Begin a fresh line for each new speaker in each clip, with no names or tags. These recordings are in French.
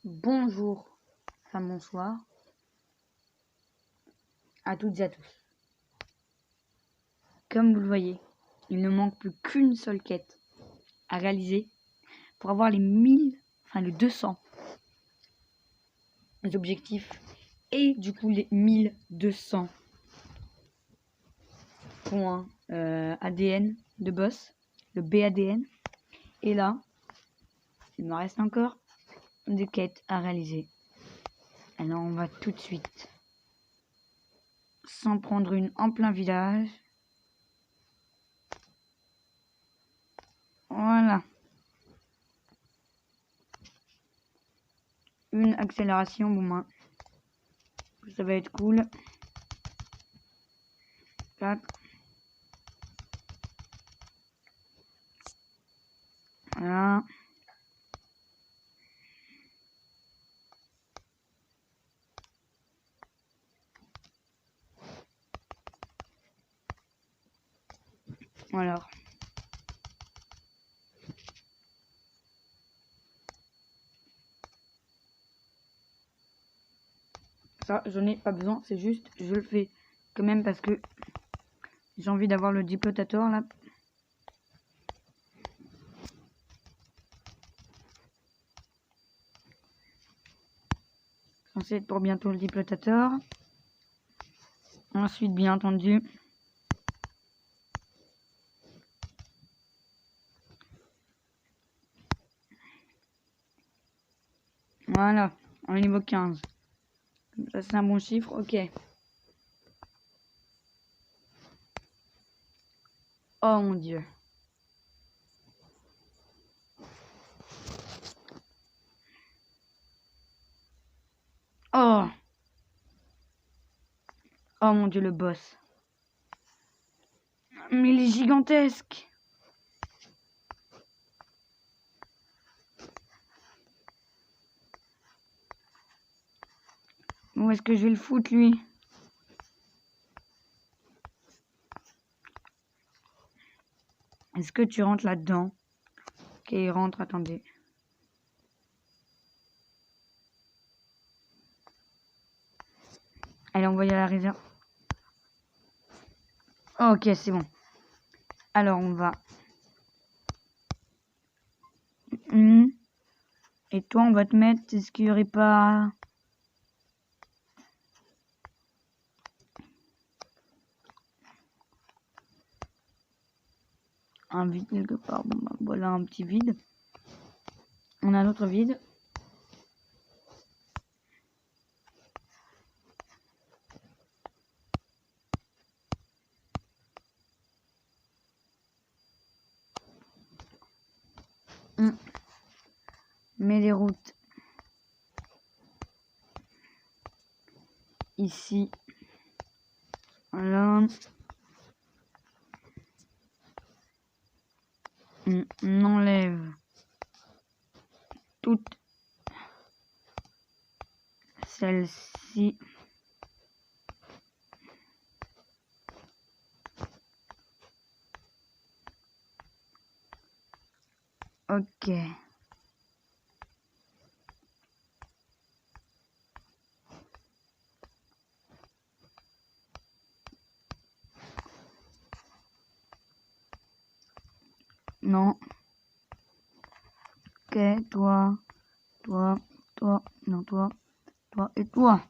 Bonjour, enfin bonsoir à toutes et à tous. Comme vous le voyez, il ne manque plus qu'une seule quête à réaliser pour avoir les 200 objectifs et du coup les 1200 points ADN de boss, le BADN. Et là, il me reste encore des quêtes à réaliser. Alors on va tout de suite s'en prendre une en plein village. Voilà. Une accélération, bon ben, ça va être cool. 4. Voilà. Alors. Ça, je n'ai pas besoin, c'est juste, je le fais quand même parce que j'ai envie d'avoir le diplotator là. Censé être pour bientôt le diplotator. Ensuite, bien entendu, voilà, on est niveau 15. Ça, c'est un bon chiffre, ok. Oh mon dieu. Oh. Oh mon dieu, le boss. Mais il est gigantesque. Où est-ce que je vais le foutre, lui? Est-ce que tu rentres là-dedans? Ok, il rentre, attendez. Allez, envoyé à la réserve. Ok, c'est bon. Alors, on va... Et toi, on va te mettre... Est-ce qu'il n'y aurait pas... un vide quelque part? Bon, bah, voilà un petit vide. On a un autre vide. Mets les routes ici. Voilà. On enlève toutes celles-ci. Ok. Non. Ok, toi, non, toi et toi.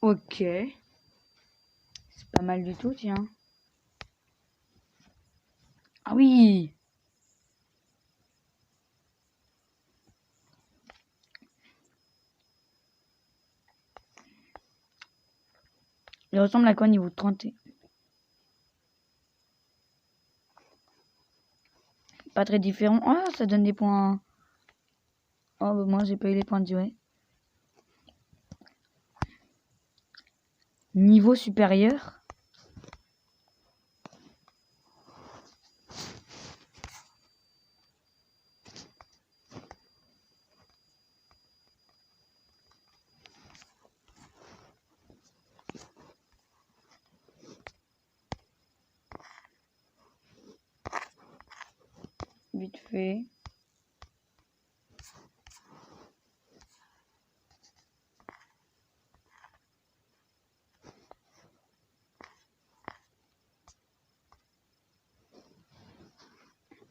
Ok. C'est pas mal du tout, tiens. Ah oui! Il ressemble à quoi niveau 30? Pas très différent. Ah, ça donne des points. Oh, bah moi j'ai pas eu les points de durée. Niveau supérieur. vite fait.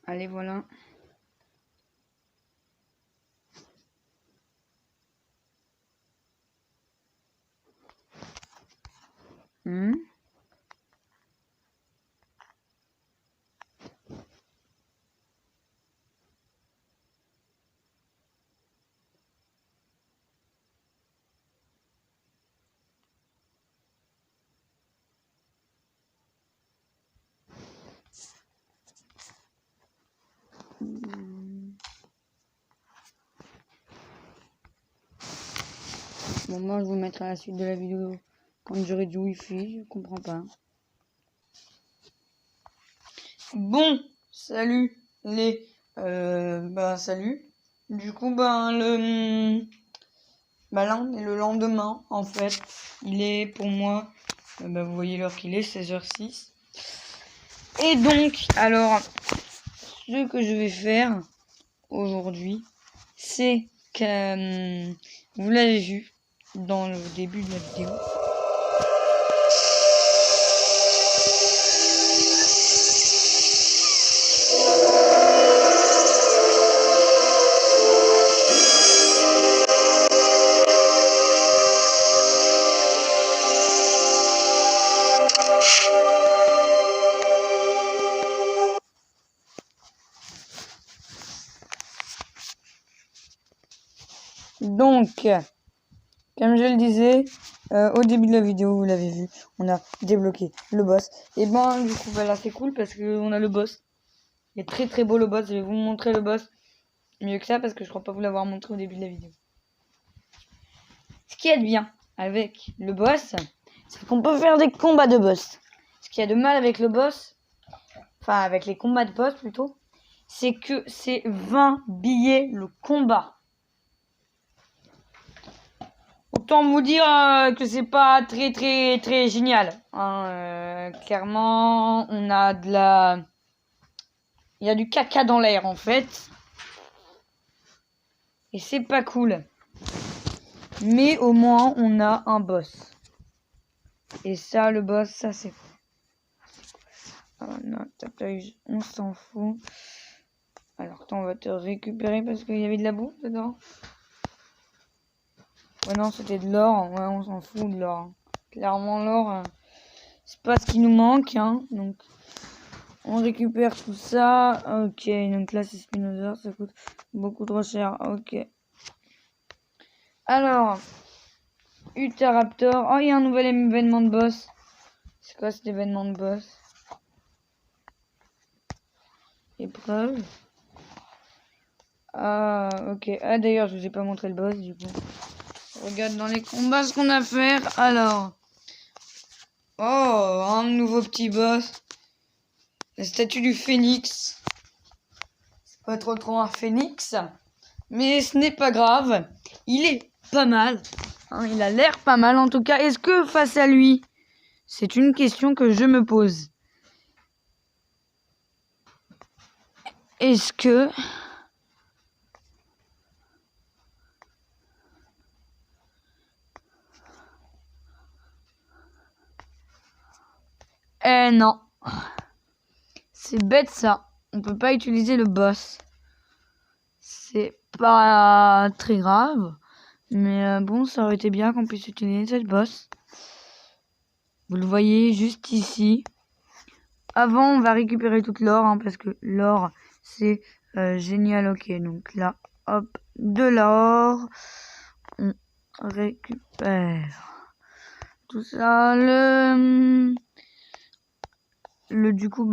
Allez, voilà. Bon, moi je vous mettrai la suite de la vidéo quand j'aurai du wifi, je comprends pas. Bon, salut les salut. Du coup là on est le lendemain en fait. Il est pour moi vous voyez l'heure qu'il est, 16h06. Et donc alors ce que je vais faire aujourd'hui, c'est que vous l'avez vu dans le début de la vidéo. Donc, comme je le disais, au début de la vidéo, vous l'avez vu, on a débloqué le boss. Et du coup, là, c'est cool parce qu'on a le boss. Il est très très beau le boss. Je vais vous montrer le boss mieux que ça parce que je crois pas vous l'avoir montré au début de la vidéo. Ce qui est bien avec le boss, c'est qu'on peut faire des combats de boss. Ce qu'il y a de mal avec le boss, enfin avec les combats de boss plutôt, c'est que c'est 20 billets le combat. Autant vous dire que c'est pas très très très génial. Clairement, on a il y a du caca dans l'air en fait. Et c'est pas cool. Mais au moins on a un boss. Et ça, le boss, ça c'est cool. Oh non, on s'en fout. Alors on va te récupérer parce qu'il y avait de la boue dedans. Ouais non, c'était de l'or. Ouais, on s'en fout de l'or. Clairement l'or, c'est pas ce qui nous manque. Donc on récupère tout ça. Ok, donc là c'est Spinosaur, ça coûte beaucoup trop cher. Ok. Alors, Utahraptor. Oh, il y a un nouvel événement de boss. C'est quoi cet événement de boss? Épreuve. Ah, ok. Ah, d'ailleurs, je vous ai pas montré le boss, du coup. Regarde dans les combats ce qu'on a à faire. Alors. Oh, un nouveau petit boss. La statue du phénix. C'est pas trop un phénix. Mais ce n'est pas grave. Il est pas mal. Il a l'air pas mal en tout cas. Est-ce que face à lui, c'est une question que je me pose. Est-ce que... non. C'est bête ça. On peut pas utiliser le boss. C'est pas très grave. Mais bon, ça aurait été bien qu'on puisse utiliser le boss. Vous le voyez juste ici. Avant, on va récupérer toute l'or. Parce que l'or, c'est génial. Ok, donc là, hop, de l'or. On récupère tout ça. Du coup,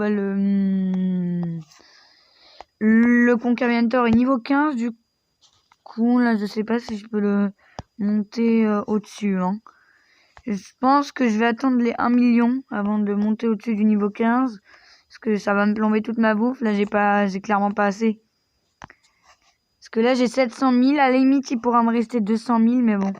le Concaviantor est niveau 15. Du coup, là, je sais pas si je peux le monter au-dessus. Je pense que je vais attendre les 1 million avant de monter au-dessus du niveau 15. Parce que ça va me plomber toute ma bouffe. Là, j'ai clairement pas assez. Parce que là, j'ai 700 000. À la limite, il pourra me rester 200 000. Mais bon.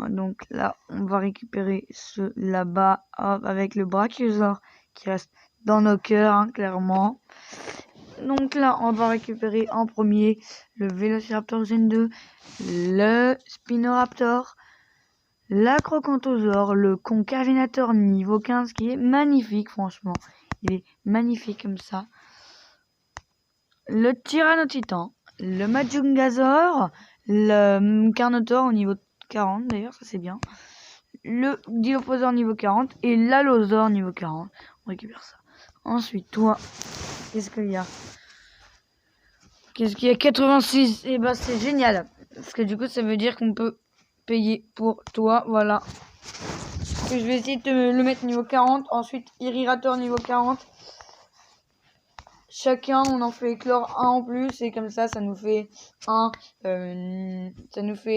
Donc là, on va récupérer ce là-bas avec le Brachiosaur qui reste dans nos cœurs, clairement. Donc là, on va récupérer en premier le Vélociraptor Gen 2, le Spinoraptor, l'Acrocanthosaure, le Concavenator niveau 15 qui est magnifique, franchement. Il est magnifique comme ça. Le Tyrannotitan, le Majungasaur, le Carnotaure au niveau 40 d'ailleurs, ça c'est bien. Le Dilophosaure niveau 40 et l'Allosaure niveau 40. On récupère ça. Ensuite, toi, qu'est-ce qu'il y a? Qu'est-ce qu'il y a? 86. Et bah c'est génial. Parce que du coup, ça veut dire qu'on peut payer pour toi. Voilà. Je vais essayer de te le mettre niveau 40. Ensuite, Irrirator niveau 40. Chacun, on en fait éclore un en plus. Et comme ça nous fait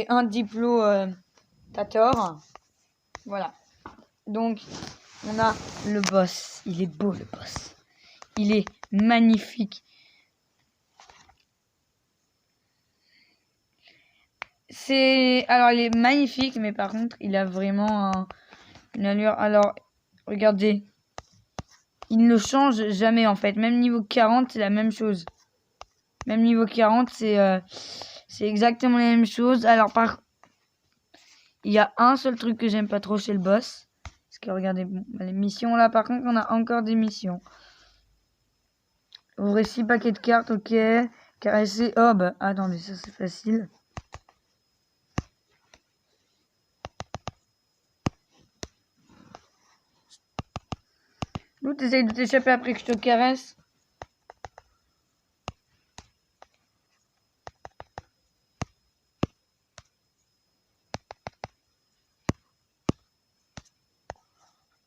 un Diplo-tator. Voilà. Donc, on a le boss. Il est beau, le boss. Il est magnifique. Alors, il est magnifique, mais par contre, il a vraiment une allure. Alors, regardez. Il ne change jamais, en fait. Même niveau 40, c'est la même chose. Même niveau 40, c'est exactement la même chose. Alors, il y a un seul truc que j'aime pas trop chez le boss. Parce que, regardez, bon, les missions, là, par contre, on a encore des missions. Ouvrez 6 paquets de cartes, ok. Caresser. Oh, bah, attendez, ça, c'est facile. Lou, t'essayes de t'échapper après que je te caresse.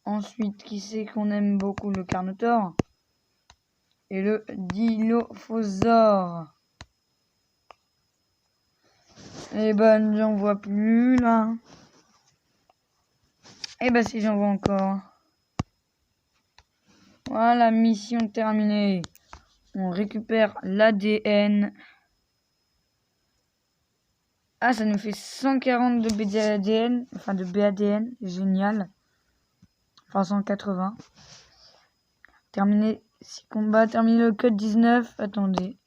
Ensuite, qui c'est qu'on aime beaucoup? Le Carnotaure. Et le Dilophosaure. Eh ben, j'en vois plus, là. Eh ben, si j'en vois encore. Voilà, mission terminée. On récupère l'ADN. Ah, ça nous fait 140 de BADN. Enfin, de BADN. Génial. Enfin, 180. Terminé 6 combats. Terminé le code 19. Attendez.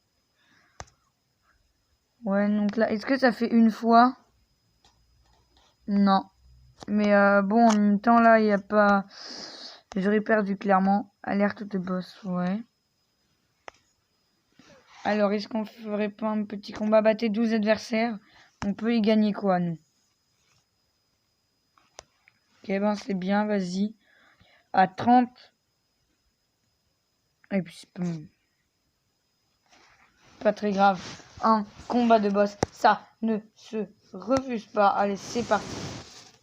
Ouais, donc là, est-ce que ça fait une fois? Non. Mais bon, en même temps, là, il n'y a pas... J'aurais perdu, clairement. Alerte de boss, ouais. Alors, est-ce qu'on ferait pas un petit combat? Battez 12 adversaires. On peut y gagner quoi, nous? Ok, ben c'est bien, vas-y. À 30. Et puis, c'est pas très grave. Un combat de boss, ça ne se refuse pas. Allez, c'est parti.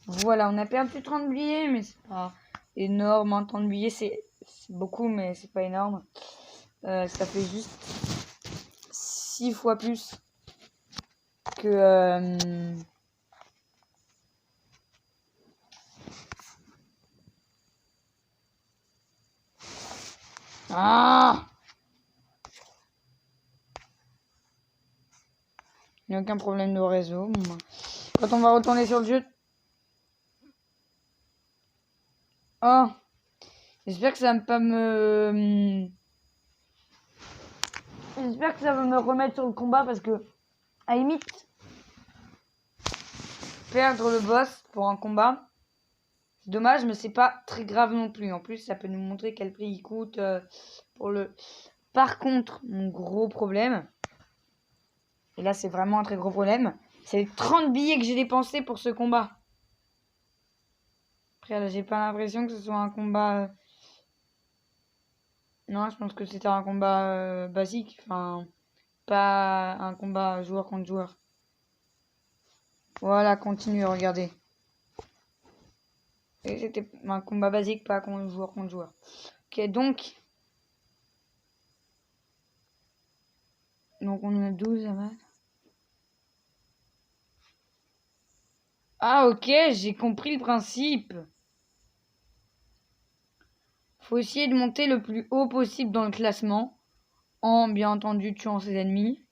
Voilà, on a perdu 30 billets, mais c'est pas énorme. Hein. 30 billets, c'est beaucoup, mais c'est pas énorme. Ça fait juste 6 fois plus que... Ah! Il n'y a aucun problème de réseau. Bon, quand on va retourner sur le jeu... Oh! J'espère que ça va pas me... J'espère que ça va me remettre sur le combat parce que, à la limite, perdre le boss pour un combat, c'est dommage, mais c'est pas très grave non plus. En plus, ça peut nous montrer quel prix il coûte pour le... Par contre, mon gros problème, et là c'est vraiment un très gros problème, c'est les 30 billets que j'ai dépensés pour ce combat. Après, là, j'ai pas l'impression que ce soit un combat... Non, je pense que c'était un combat basique. Enfin, pas un combat joueur contre joueur. Voilà, continue, regardez. Et c'était un combat basique, pas joueur contre joueur. Ok, donc... Donc on a 12 à battre. Ah ok, j'ai compris le principe. Faut essayer de monter le plus haut possible dans le classement. En, bien entendu, tuant ses ennemis.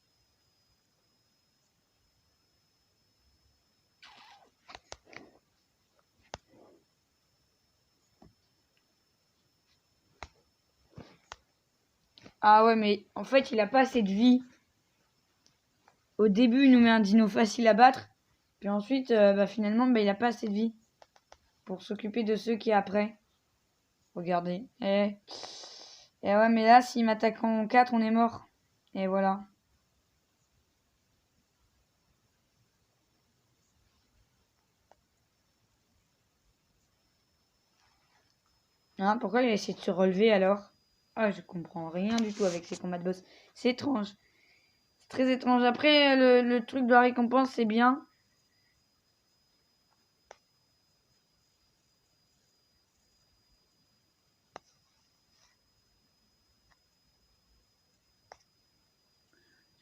Ah ouais, mais en fait, il a pas assez de vie. Au début, il nous met un dino facile à battre. Puis ensuite, finalement, il a pas assez de vie. Pour s'occuper de ceux qui après. Regardez. Et ouais, mais là, s'il m'attaque en 4, on est mort. Et voilà. Hein, pourquoi il a essayé de se relever alors? Ah, je comprends rien du tout avec ces combats de boss. C'est étrange. C'est très étrange. Après, le truc de la récompense, c'est bien.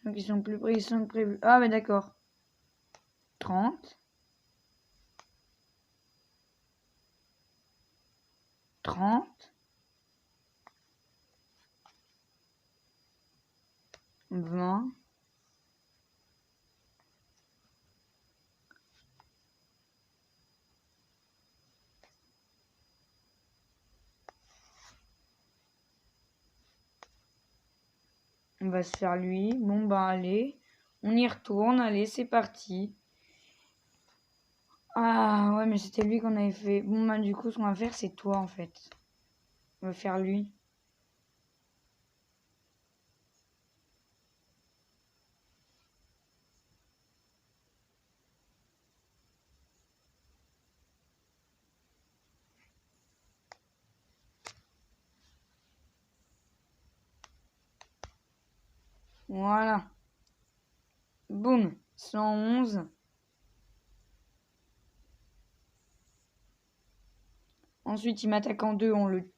Donc, ils sont plus pressants que prévu. Ah, mais d'accord. 30. 30. 20. On va se faire lui. Bon, bah, allez. On y retourne. Allez, c'est parti. Ah, ouais, mais c'était lui qu'on avait fait. Bon, bah, du coup, ce qu'on va faire, c'est toi, en fait. On va faire lui. Voilà. Boum. 111. Ensuite, il m'attaque en 2, on le...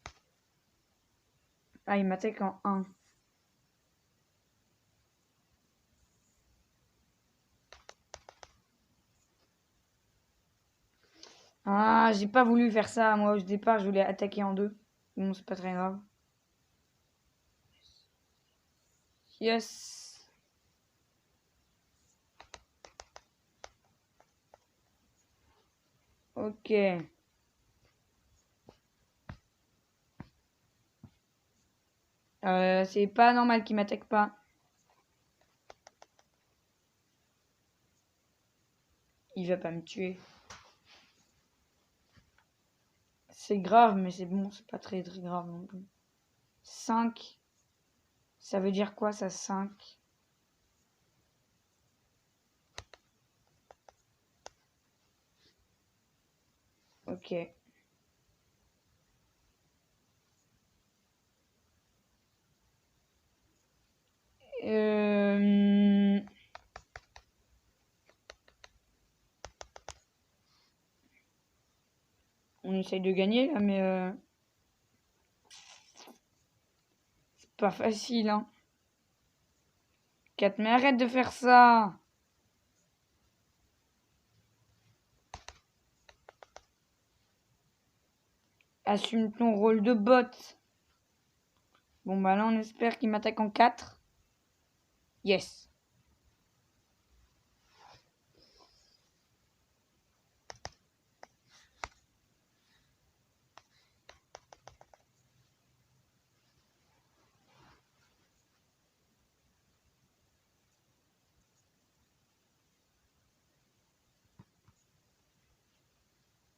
Ah, il m'attaque en 1. Ah, j'ai pas voulu faire ça. Moi, au départ, je voulais attaquer en 2. Bon, c'est pas très grave. Yes. Ok. C'est pas normal qu'il m'attaque pas. Il va pas me tuer. C'est grave, mais c'est bon, c'est pas très très grave non plus. 5. Ça veut dire quoi ça, 5? Ok. On essaye de gagner là, mais c'est pas facile, hein. 4, mais arrête de faire ça. Assume ton rôle de bot. Bon, bah là, on espère qu'il m'attaque en 4. Yes.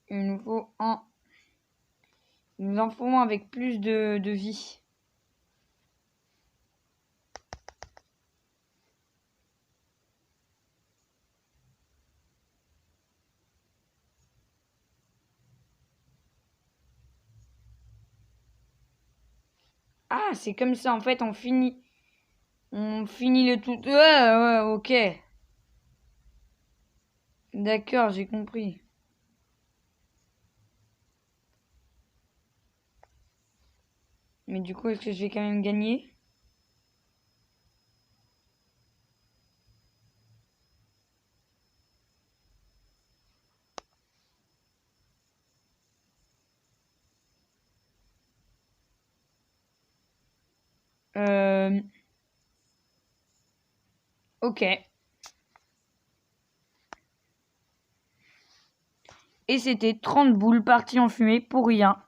Il nous faut un. Nous en faut un avec plus de vie. Ah, c'est comme ça, en fait, on finit. On finit le tout. Ouais, ouais, ok. D'accord, j'ai compris. Mais du coup, est-ce que je vais quand même gagner? Ok. Et c'était 30 boules parties en fumée pour rien.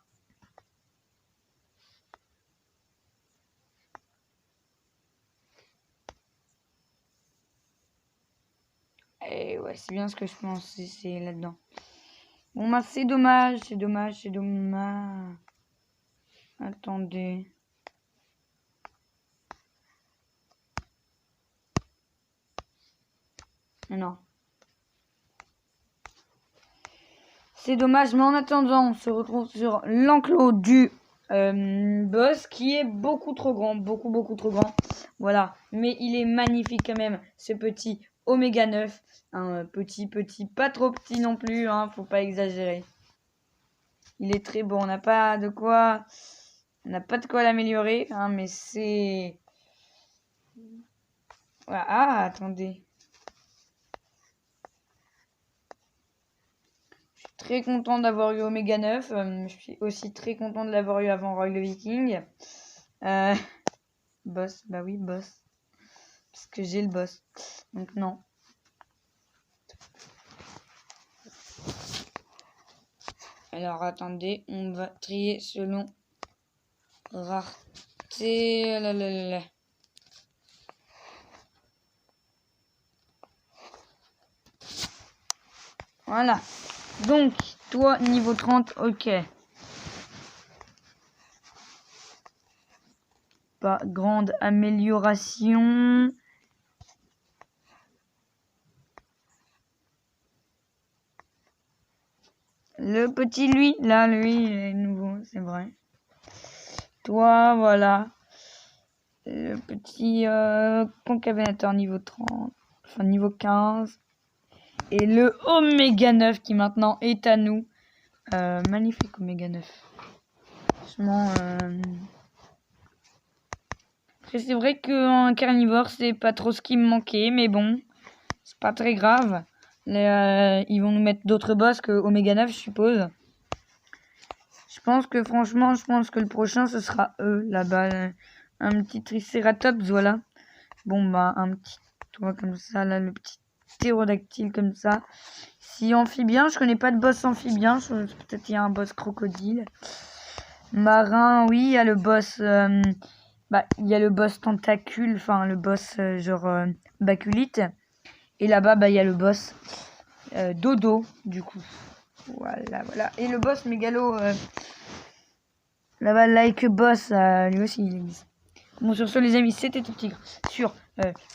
Et ouais, c'est bien ce que je pense, c'est là-dedans. Bon, bah, c'est dommage, c'est dommage, c'est dommage. Attendez. Non. C'est dommage, mais en attendant, on se retrouve sur l'enclos du boss qui est beaucoup trop grand, beaucoup trop grand. Voilà, mais il est magnifique quand même, ce petit Oméga 9. Un petit, pas trop petit non plus, hein, faut pas exagérer. Il est très beau, on n'a pas de quoi l'améliorer, hein, mais c'est... Voilà. Ah, attendez. Très content d'avoir eu Oméga 9. Je suis aussi très content de l'avoir eu avant Roy le Viking. Boss, bah oui, boss. Parce que j'ai le boss. Donc non. Alors attendez, on va trier selon rareté. Voilà. Donc, toi, niveau 30, ok. Pas grande amélioration. Le petit, lui, là, lui, il est nouveau, c'est vrai. Toi, voilà. Le petit concavenateur niveau 30. Enfin, niveau 15. Et le Oméga 9 qui maintenant est à nous. Magnifique Oméga 9. Franchement... Après, c'est vrai qu'en carnivore, c'est pas trop ce qui me manquait. Mais bon, c'est pas très grave. Ils vont nous mettre d'autres boss que Oméga 9, je suppose. Je pense que franchement, le prochain, ce sera eux, là-bas. Un petit Triceratops, voilà. Bon, bah, un petit toit comme ça, là, le petit ptérodactyle comme ça. Si amphibien, je connais pas de boss amphibien. Peut-être il y a un boss crocodile. Marin, oui, il y a le boss... il y a le boss tentacule, enfin, le boss baculite. Et là-bas, il y a le boss dodo, du coup. Voilà. Et le boss mégalo... là-bas, like boss, lui aussi, il existe. Bon, sur ce, les amis, c'était Tout Tigre sur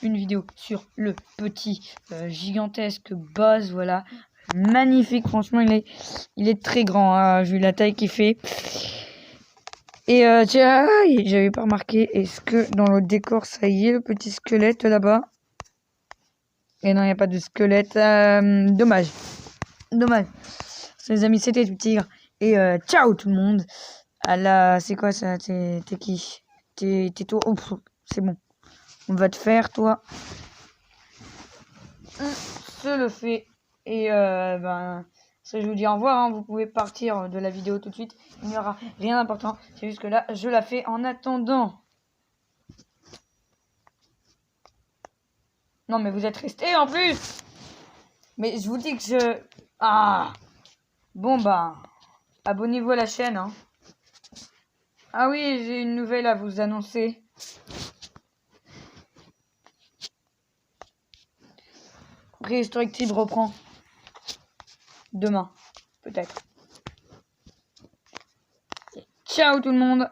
une vidéo sur le petit gigantesque boss, voilà. Magnifique, franchement, il est très grand, hein, vu la taille qu'il fait. Et tiens, j'avais pas remarqué, est-ce que dans le décor, ça y est, le petit squelette là-bas? Et non, il n'y a pas de squelette. Dommage. Les amis, c'était Tout Tigre. Et ciao tout le monde. Ah là, c'est quoi ça? T'es qui? T'es toi? Oh, c'est bon. On va te faire, toi. On se le fait. Et ça, je vous dis au revoir. Hein. Vous pouvez partir de la vidéo tout de suite. Il n'y aura rien d'important. C'est juste que là, je la fais en attendant. Non, mais vous êtes restés en plus. Mais je vous dis que je... Ah. Bon, abonnez-vous à la chaîne. Hein. Ah oui, j'ai une nouvelle à vous annoncer. Préhistorique Tib reprend. Demain, peut-être. Ciao tout le monde.